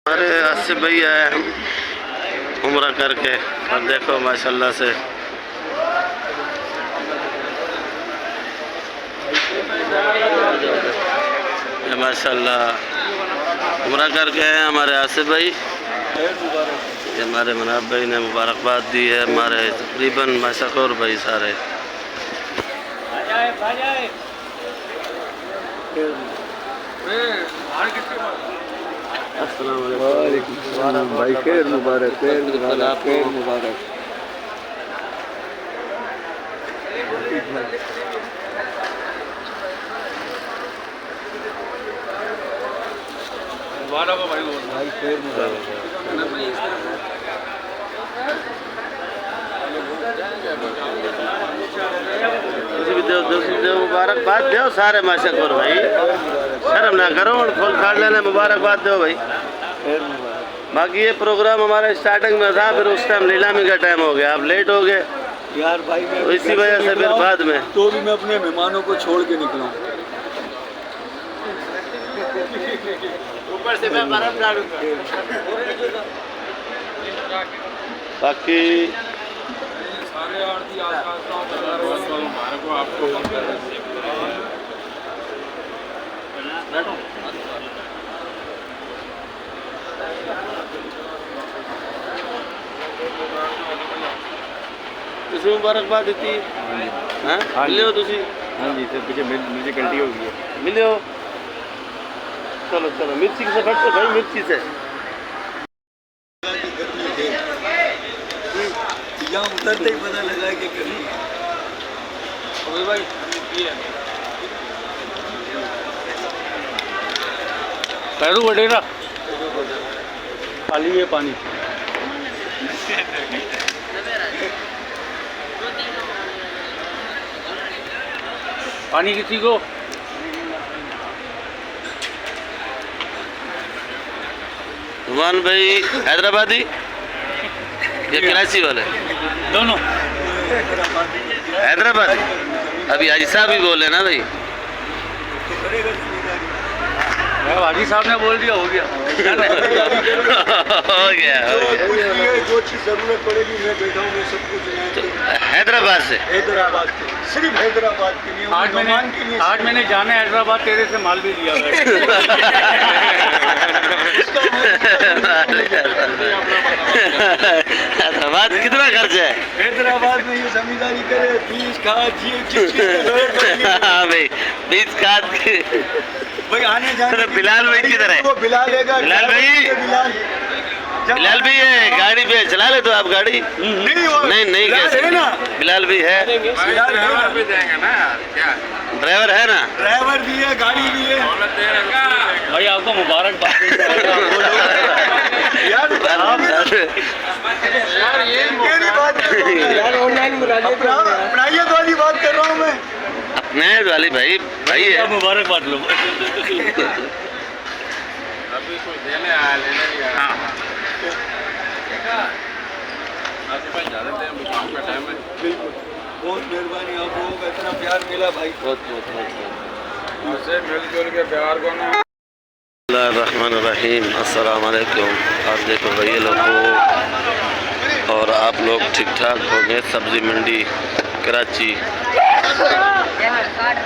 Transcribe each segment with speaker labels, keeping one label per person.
Speaker 1: हमारे आसिफ भाई आए हम उम्रा करके और देखो माशाल्लाह से ये माशाल्लाह उम्रा करके हैं हमारे आसिफ भाई। ये हमारे मनाब भाई ने मुबारकबाद दी है, हमारे तकरीबन मशहूर भाई सारे।
Speaker 2: अस्सलाम भाई, खैर मुबारक, खैर मुबारक, खैर मुबारक। भाई खैर मुबारक।
Speaker 1: मुबारकबाद दो सारे मशहूर भाई, शर्म ना करो और खोल खाड़ लेने मुबारकबाद दो भाई। बाकी ये प्रोग्राम हमारे स्टार्टिंग में था, फिर उस टाइम नीलामी का टाइम हो गया, आप लेट हो गए
Speaker 2: यार भाई,
Speaker 1: तो इसी वजह से फिर बाद में
Speaker 2: तो भी मैं अपने मेहमानों को छोड़ के निकला हूँ।
Speaker 3: ऊपर से मैं बर्फ डालूंगा।
Speaker 1: बाकी
Speaker 3: सारे आरती आपको
Speaker 1: ਤੁਸੀਂ ਮੁਬਾਰਕਬਾਦ ਦਿੱਤੀ ਹਾਂ ਮਿਲਿਓ ਤੁਸੀਂ?
Speaker 2: ਹਾਂਜੀ सर, पीछे मुझे गलती हो गई है।
Speaker 1: मिलियो चलो चलो मिर्ची से बैठो भाई, मिर्ची से
Speaker 2: यहाँ उतरते ही पता लगा कि गर्मी
Speaker 3: भाई पैरू बढ़ेगा
Speaker 2: खाली है पानी।
Speaker 3: पानी किसी को
Speaker 1: नुमान भाई हैदराबादी ये कराची वाले
Speaker 3: दोनों
Speaker 1: हैदराबादी। अभी हाजी साहब भी बोले ना भाई।
Speaker 3: हाजी साहब ने बोल दिया, हो गया।
Speaker 1: हो गया
Speaker 2: जो चीज़ जरूरत पड़ेगी मैं बैठा हूँ, मैं सब कुछ
Speaker 1: हैदराबाद से
Speaker 2: हैदराबाद के, सिर्फ हैदराबाद के लिए,
Speaker 3: आज मैंने जाना हैदराबाद, तेरे से माल भी लिया।
Speaker 1: हैदराबाद कितना खर्च है?
Speaker 2: हैदराबाद में ये जमींदारी करे, बीज खाद
Speaker 1: हाँ भाई, बीज खाद
Speaker 2: भाई आने जाने।
Speaker 1: बिलाल भाई किधर है?
Speaker 2: वो बिलाल लेगा।
Speaker 1: बिलाल भाई, बिलाल भी है गाड़ी पे, चला ले तो आप गाड़ी? नहीं कैसे
Speaker 2: ना,
Speaker 1: बिलाल भी है,
Speaker 3: भी देंगे ना क्या?
Speaker 1: ड्राइवर है ना?
Speaker 2: ड्राइवर भी है, गाड़ी भी है।
Speaker 3: भाई आपको मुबारकबाद।
Speaker 2: यार ये मेरी बात यार, ऑनलाइन अपनाइए तो वाली बात कर रहा हूँ मैं।
Speaker 1: अपने वाली भाई भाई है,
Speaker 3: मुबारकबाद लो।
Speaker 4: अभी कुछ देने आया, लेने नहीं आया। आपके पास ज़्यादा टाइम, शाम का टाइम है।
Speaker 2: बिल्कुल, बहुत मेहरबानी, आप लोगों का इतना प्यार मिला भाई।
Speaker 1: बहुत
Speaker 4: उससे मिलजुल के प्यार को ना।
Speaker 1: रहमान अस्सलाम वालेकुम। आप देखो भाई ये लोग और आप लोग ठीक ठाक होंगे। सब्ज़ी मंडी कराची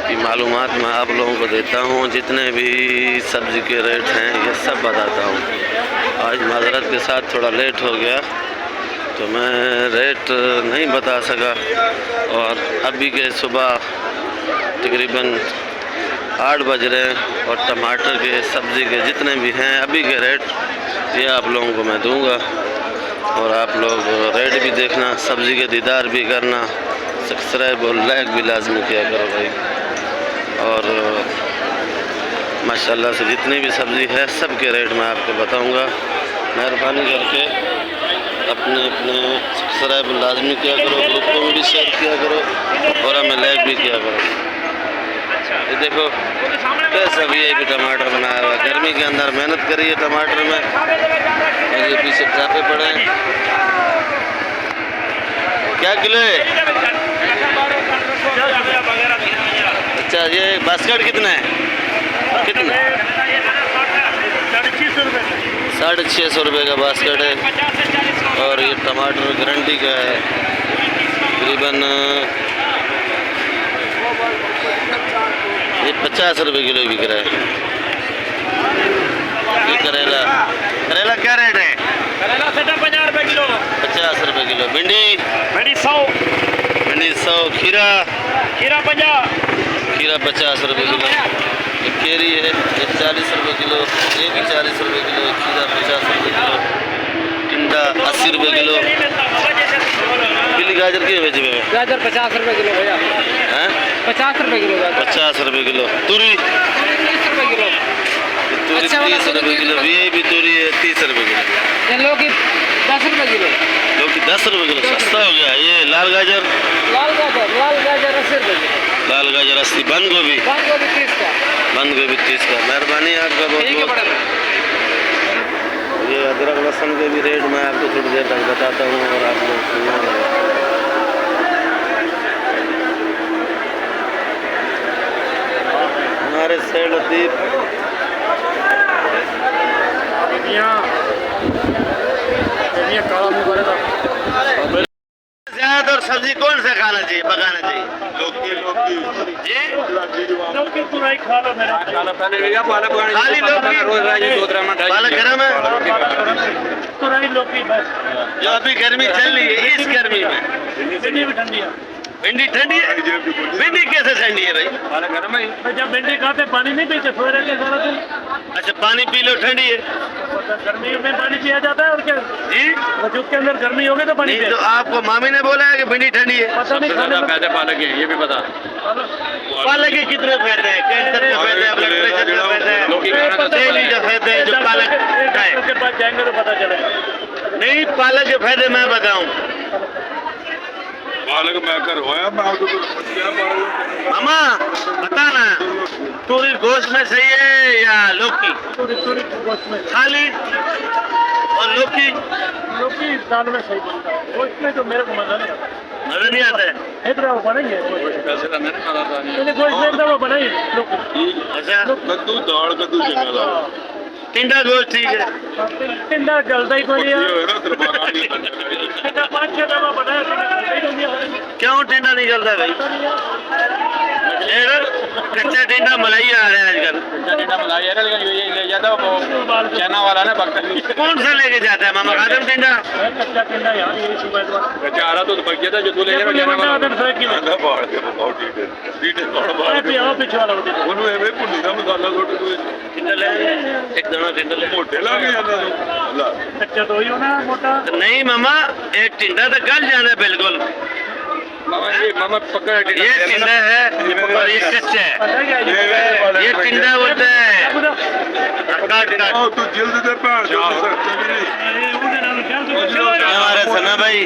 Speaker 1: की मालूमात मैं आप लोगों को देता हूँ, जितने भी सब्ज़ी के रेट हैं ये सब बताता हूँ। आज माजरत के साथ थोड़ा लेट हो गया तो मैं रेट नहीं बता सका, और अभी के सुबह तकरीबन 8 बज रहे हैं और टमाटर के सब्ज़ी के जितने भी हैं अभी के रेट ये आप लोगों को मैं दूंगा। और आप लोग रेट भी देखना, सब्ज़ी के दीदार भी करना, सब्सक्राइब और लाइक भी लाजमी किया करो भाई। और माशाल्लाह से जितनी भी सब्ज़ी है सब के रेट मैं आपको बताऊंगा। मेहरबानी करके अपने सब्सक्राइब लाजमी किया करो, ग्रुपों में भी शेयर किया करो और हमें लाइक भी किया करो। ये देखो कैसा VIP टमाटर बनाया हुआ, गर्मी के अंदर मेहनत करी है टमाटर में, और ये पीछे चापे पड़े हैं। क्या किलो है? अच्छा, ये बास्केट कितना है? कितना?
Speaker 3: 350 रुपये।
Speaker 1: 650 रुपये का बास्केट है। और ये टमाटर गारंटी का है, तकरीबन ये 50 रुपये किलो बिक रहा है। ये करेला, करेला क्या रेट है?
Speaker 3: करेला 50 रुपये किलो।
Speaker 1: 50 रुपये किलो। भिंडी,
Speaker 3: भिंडी 100।
Speaker 1: भिंडी 100। खीरा,
Speaker 3: खीरा 50।
Speaker 1: खीरा 50 रुपये किलो। ये केरी है, ये 40 रुपये किलो। ये भी 40 रुपये किलो। खीरा 50 रुपये किलो। टिंडा 80 रुपये किलो। पीली गाजर क्यों बेचे हुए?
Speaker 3: गाजर 50 रुपये किलो भैया।
Speaker 1: हैं?
Speaker 3: 50 रुपये किलो गाजर।
Speaker 1: 50 रुपये किलो। तूरी,
Speaker 3: 30 रुपये किलो।
Speaker 1: तूरी
Speaker 3: अच्छा वाला
Speaker 1: 30 रुपये किलो। ये भी तूरी है 30 रुपये किलो।
Speaker 3: ये लौकी 10 रुपये किलो।
Speaker 1: लौकी 10 रुपये किलो, सस्ता हो गया। ये लाल गाजर,
Speaker 3: लाल गाजर 80 रुपये किलो।
Speaker 1: लाल गाजर 80। बंद गोभी,
Speaker 3: बंद गोभी 30 का।
Speaker 1: बंद गोभी 30 का। मेहरबानी आपका बहुत
Speaker 3: ठीक है
Speaker 1: बहुत।
Speaker 3: बड़ा।
Speaker 1: ये अदरक लहसुन के भी रेट मैं आपको थोड़ी देर तक बताता हूँ और आप लोग सुनिए। हमारे सैड लतीफ ज्यादा और सब्जी कौन सा खाना चाहिए, पकाना चाहिए? जी
Speaker 3: लौकी तुरई खा लो मेरा।
Speaker 1: खाली लौकी, पालक गरम है।
Speaker 3: तुरई लौकी बस।
Speaker 1: जो अभी गर्मी चल रही है, इस गर्मी में
Speaker 3: भिंडी भी ठंडी है।
Speaker 1: भिंडी ठंडी है। भिंडी कैसे ठंडी है भाई?
Speaker 3: तो जब भिंडी खाते पानी नहीं पीते, सोए रहते सारा दिन।
Speaker 1: अच्छा, पानी पी लो, ठंडी है।
Speaker 3: गर्मी में पानी पिया जाता है और क्या?
Speaker 1: जी
Speaker 3: वजूद के अंदर गर्मी होगी तो पानी
Speaker 1: नहीं,
Speaker 3: पिया।
Speaker 1: तो आपको मामी ने बोला है कि भिंडी ठंडी है।
Speaker 3: पता नहीं खाने में।
Speaker 4: फायदे पालक है, ये भी पता।
Speaker 1: पालक के कितने फायदे हैं? कैंसर के फायदे हैं, ब्लड प्रेशर के फायदे हैं, तेली के फायदे हैं। जो पालक है,
Speaker 3: डॉक्टर के पास जाएंगे तो पता चलेगा।
Speaker 1: नहीं, पालक के फायदे मैं बताऊं।
Speaker 4: पालक मैं करवाया, मैं आपको क्या पालक?
Speaker 1: मामा बताना, तूरी गोश्त में सही है या लौकी?
Speaker 3: तुरई गोश्त में।
Speaker 1: खाली और लौकी
Speaker 3: लौकी दाल में सही बनता है, गोश्त में तो मेरे को मजा नहीं आता।
Speaker 1: मजा नहीं आता है।
Speaker 3: इतना वो बनाएंगे
Speaker 4: पैसे का मैंने मारा था नहीं।
Speaker 3: मैंने गोश्त में एकदम वो बनाई लौकी।
Speaker 1: अच्छा,
Speaker 4: कद्दू दाल कद्दू जगह
Speaker 1: टिंडा गोश्त ठीक है।
Speaker 3: टिंडा जलता ही कोई
Speaker 4: ये
Speaker 3: है।
Speaker 4: है ना दरबार आदमी
Speaker 3: टिंडा 5-6 दफा बनाया,
Speaker 1: क्यों टिंडा नहीं चलता भाई? कच्चा टिंडा मलाई आ रहा है आजकल।
Speaker 4: ले जाता वो चना वाला ना बक्का
Speaker 1: कौन सा लेके जाता है मामा? खादम टिंडा।
Speaker 3: कच्चा टिंडा यार यही सुबह
Speaker 4: बेचारा तो बच गया था जो तू ले जाएगा चना वाला
Speaker 3: आधा फ्राई किलो।
Speaker 4: आधा बाढ़ के बहुत ठीक है बाढ़ बाढ़ के
Speaker 3: पीछे वाला होती है।
Speaker 4: ਉਹਨੂੰ ਐਵੇਂ ਭੁੰਨੀ ਦਾ ਮਸਾਲਾ ਸੁੱਟ ਦੂ
Speaker 1: टिंडा ले, एक दाना टिंडा ले।
Speaker 4: ਮੋਟੇ ਲੱਗ ਜਾਂਦਾ ਅੱਲਾ
Speaker 3: कच्चा तो ही होना मोटा।
Speaker 1: नहीं मामा, एक टिंडा तो गल जाना है बिल्कुल।
Speaker 4: मामा पकड़
Speaker 1: ये टिंडा है और ये कच्चा है।
Speaker 3: पता क्या है
Speaker 1: ये टिंडा बोलते हैं। काट काट।
Speaker 4: ਤੂੰ ਜਿਲਦ ਦੇ ਭੈਣ ਜੋ ਸਕਤੇ ਵੀ ਨਹੀਂ
Speaker 1: हमारे सना भाई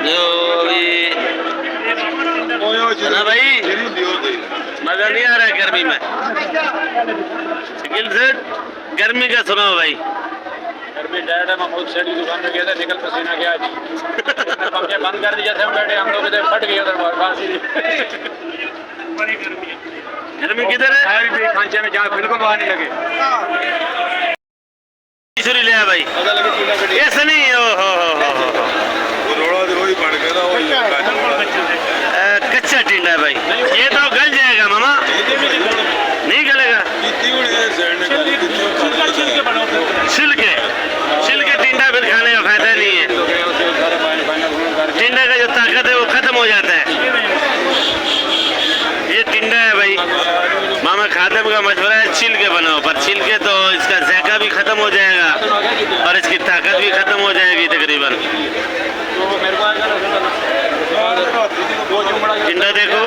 Speaker 1: जो अभी
Speaker 4: ਓਏ ਓਏ
Speaker 1: सना भाई
Speaker 4: ਜਿਹੜੀ ਹੁੰਦੀ ਉਹ ਦੇ
Speaker 1: मजा नहीं आ रहा है गर्मी में। शकील सेठ, गर्मी का सुनाओ भाई।
Speaker 4: घर में डैड है महमूद सेठ की दुकान में गया था निकल पसीना गया जी पंखे बंद कर दिया थे हम बैठे हम लोग इधर फट गए उधर फांसी
Speaker 1: गर्मी किधर है?
Speaker 4: खांचे में जहाँ बिल्कुल बाहर नहीं लगे
Speaker 1: छुरी लिया भाई। ऐसा नहीं, ओ हो
Speaker 4: वो रोड़ा तो वही बन गया वो
Speaker 1: कच्चा टिंडा है भाई। ये तो गल जाएगा मामा। नहीं गलेगा।
Speaker 4: कितनी बड़ी है सेठ ने गाली कितनी
Speaker 1: छिलके छिलके टिंडा फिर खाने का फायदा नहीं है। टिंडा का जो ताकत है वो खत्म हो जाता है। ये टिंडा है भाई। मामा खादम का मशवरा है छिल के बनाओ, पर छिल के तो इसका जायका भी खत्म हो जाएगा और इसकी ताकत भी खत्म हो जाएगी तकरीबन। टिंडा देखो,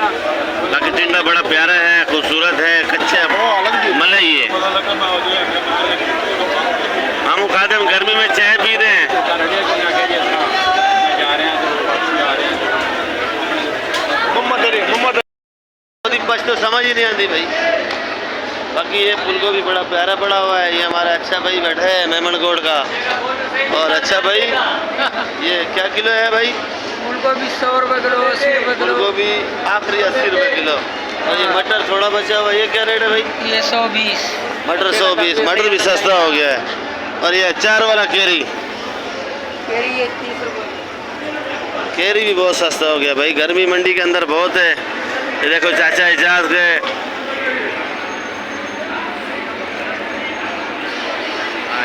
Speaker 1: बाकी टिंडा बड़ा प्यारा है, खूबसूरत है, कच्चा मलाई है। हम खादम गर्मी में चाय पी रहे हैं। बस तो समझ ही नहीं आती भाई। बाकी ये फूल भी बड़ा प्यारा पड़ा हुआ है। ये हमारा अच्छा भाई बैठा है मेमनगोड़ का। और अच्छा भाई, ये क्या किलो है भाई?
Speaker 2: फूलगोभी 100 रुपये किलो, 80 रुपये किलो।
Speaker 1: फूलगोभी आखिरी 80 रुपये किलो। और ये मटर थोड़ा बचा हुआ, ये क्या रेट है भाई?
Speaker 2: ये 120।
Speaker 1: मटर 120। मटर भी सस्ता हो गया है। और ये अचार वाला केरी,
Speaker 2: केरी ये 30 रुपए।
Speaker 1: केरी भी बहुत सस्ता हो गया भाई, गर्मी मंडी के अंदर बहुत है। ये देखो चाचा इजाज गए,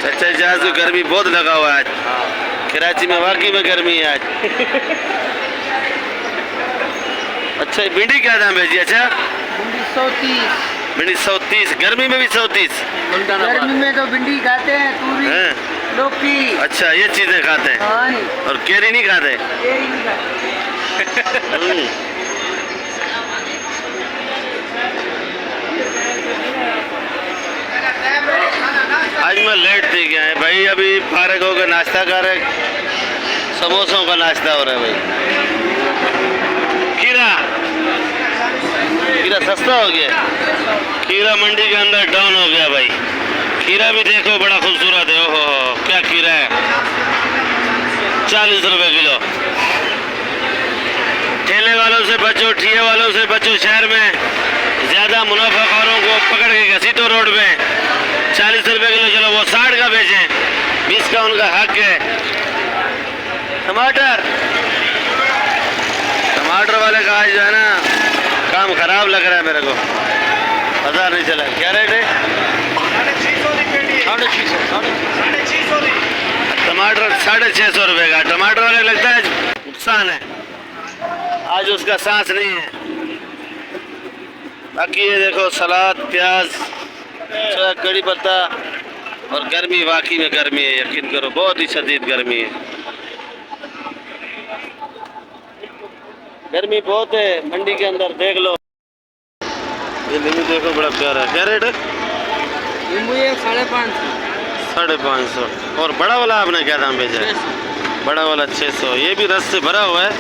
Speaker 1: चाचा इजाज को गर्मी बहुत लगा हुआ है आज। कराची में वाकई में गर्मी है आज। अच्छा ये भिंडी क्या दाम है जी? अच्छा
Speaker 2: भिंडी 130।
Speaker 1: भिंडी 130, गर्मी में भी 130?
Speaker 2: गर्मी में तो भिंडी खाते हैं, तूरी,
Speaker 1: हैं?
Speaker 2: लौकी।
Speaker 1: अच्छा ये चीजें खाते हैं
Speaker 2: हाँ नहीं,
Speaker 1: और केरी नहीं खाते?
Speaker 2: केरी नहीं खाते।
Speaker 1: हम्म। आज मैं लेट थी गया है भाई, अभी फारग होकर नाश्ता कर रहे, समोसों का नाश्ता हो रहा है भाई। खीरा, खीरा सस्ता हो गया, खीरा मंडी के अंदर डाउन हो गया भाई। खीरा भी देखो बड़ा खूबसूरत है, ओहो क्या खीरा है, 40 रुपए किलो। ठेले वालों से बचो, ठिये वालों से बचो, शहर में ज्यादा मुनाफाखोरों को पकड़ के घसीटो रोड पे। 40 रुपए किलो, चलो वो 60 का बेचें, 20 का उनका हक है। टमाटर, टमाटर वाले का आज जो है ना काम खराब लग रहा है मेरे को, पता नहीं चला क्या रेट है। 650 टमाटर 650 रुपए का। टमाटर वाले लगता है नुकसान है, आज उसका सांस नहीं है। बाकी ये देखो सलाद, प्याज, कड़ी पत्ता, और गर्मी वाकई में गर्मी है, यकीन करो बहुत ही शदीद गर्मी है। गर्मी बहुत है मंडी के अंदर, देख लो। ये नींबू देखो बड़ा प्यारा है, क्या रेट है?
Speaker 2: नींबू ये 550।
Speaker 1: 550। और बड़ा वाला आपने क्या दाम भेजा है? बड़ा वाला 600। ये भी रस से भरा हुआ है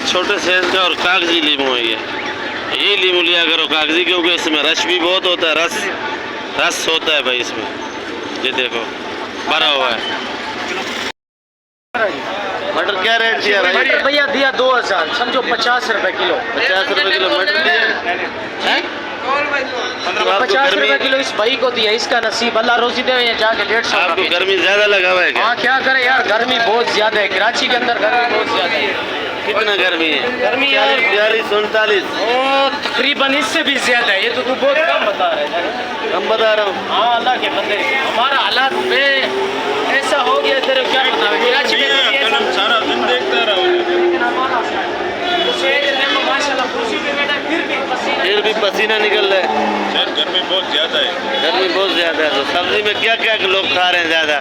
Speaker 1: छोटे साइज का, और कागजी नींबू है ये नींबू लिया करो कागजी, क्योंकि इसमें रस भी बहुत होता है, रस होता है भाई इसमें। ये देखो भरा हुआ है। मटर क्या रेट दिया भाई?
Speaker 5: मटर भैया दिया 2000, समझो 50 रुपए किलो।
Speaker 1: 50 रुपए किलो मटर दिया है? तो आपको
Speaker 5: 50
Speaker 1: गर्मी,
Speaker 5: रुपए किलो इस भाई को दिया, इसका नसीब, अल्लाह रोजी दे यहाँ जाके 150
Speaker 1: आपको
Speaker 5: रुपए।
Speaker 1: गर्मी ज्यादा लगा हुआ है क्या?
Speaker 5: हाँ क्या करे यार, गर्मी बहुत ज्यादा है कराची के अंदर, गर्मी बहुत ज्यादा है।
Speaker 1: कितना गर्मी है?
Speaker 5: गर्मी यार
Speaker 1: 42, 39
Speaker 5: ओ तकरीबन इससे भी ज्यादा है। ये तो तू बहुत कम बता रहा है।
Speaker 1: कम बता रहा हूँ।
Speaker 5: हाँ अल्लाह के बंदे, हमारा हालात में ऐसा हो गया, तेरे क्या बता कराची में
Speaker 4: सारा दिन देखता रहा
Speaker 1: फिर भी पसीना निकल रहा है,
Speaker 4: सर, गर्मी बहुत ज्यादा है।
Speaker 1: गर्मी बहुत ज्यादा है। तो सब्जी में क्या क्या लोग खा रहे हैं ज्यादा?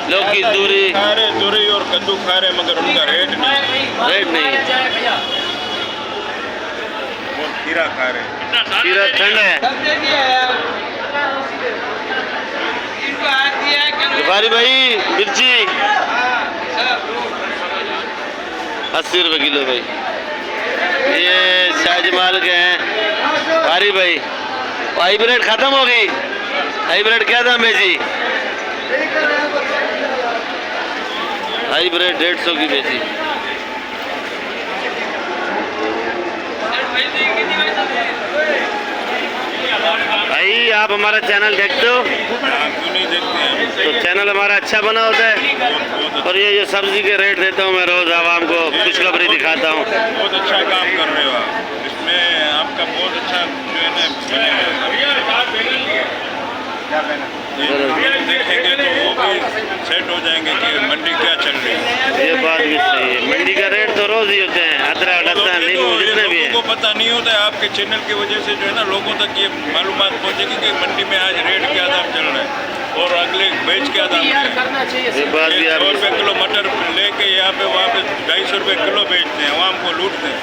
Speaker 1: लौकी, दूरी,
Speaker 4: खा रहे दूरी और कद्दू खा रहे, मगर उनका रेट नहीं है। वो खीरा खा रहे,
Speaker 1: खीरा ठंड है। भारी भाई मिर्ची 80 रुपए किलो भाई। ये शाहजमाल के हैं भारी भाई। हाइब्रिड खत्म हो गई, हाइब्रिड क्या दाम है जी? हाइब्रिड 150 की बेची। भाई आप हमारा चैनल देखते हो?
Speaker 4: क्यों नहीं देखते हैं?
Speaker 1: तो चैनल हमारा अच्छा बना होता है, और ये जो सब्जी के रेट देता हूँ मैं रोज आवाम को खुशखबरी दिखाता हूँ।
Speaker 4: बहुत अच्छा काम कर रहे हो आप, इसमें आपका बहुत अच्छा जो है ना देखेंगे तो वो भी सेट हो जाएंगे कि मंडी क्या चल रही है।
Speaker 1: ये बात भी सही है, मंडी का रेट तो रोज ही होते हैं, अदरक, लहसुन, नींबू जितने भी
Speaker 4: लोगों
Speaker 1: है।
Speaker 4: को पता नहीं होता है, आपके चैनल की वजह से जो है ना लोगों तक ये मालूमात पहुंचेगी कि मंडी में आज रेट क्या दाम चल रहा है और अगले बेच क्या दाम है।
Speaker 5: करना चाहिए।
Speaker 1: ये बात भी
Speaker 4: 100
Speaker 1: आप
Speaker 4: रुपये किलो मटर लेके यहाँ पे वहाँ पे 250 रुपये किलो बेचते हैं, आवाम को लूटते हैं।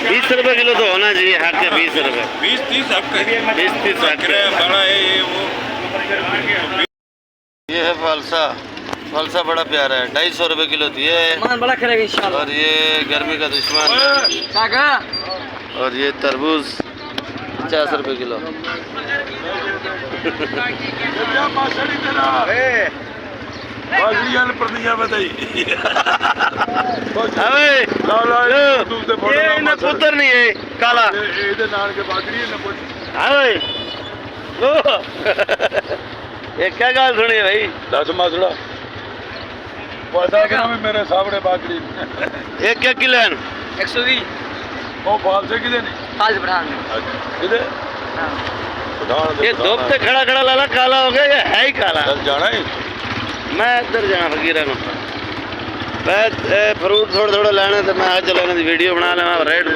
Speaker 1: 20 रुपए किलो तो होना चाहिए, हक है 20 रुपए,
Speaker 4: 20-30 आपका
Speaker 1: 20-30 हक
Speaker 4: किराया
Speaker 1: है।
Speaker 4: बड़ा है ये वो।
Speaker 1: ये है फालसा, फालसा बड़ा प्यारा है, 250 रुपए किलो दिए है।
Speaker 2: मान बड़ा करेगा इंशाल्लाह।
Speaker 1: और ये गर्मी का दुश्मन,
Speaker 2: काका
Speaker 1: और ये तरबूज 50 रुपए किलो। अबे ये ना पुत्र नहीं है काला। हाँ भाई ये क्या गाल सुनी है भाई?
Speaker 4: 10 मसला पता कि मेरे सामने बाकरी
Speaker 1: एक क्या किलो है?
Speaker 5: 120
Speaker 4: वो फाल से किधे नहीं
Speaker 5: फाल बढ़ान
Speaker 4: किधे
Speaker 1: ये धूप पे खड़ा खड़ा लाला काला हो गया, ये है ही काला।
Speaker 4: चल जाना ही
Speaker 1: मैं इधर जाना फकीरा को मैं फ्रूट थोड़े थोड़े लेने तो मैं आज चलाने की वीडियो बना लेना रेट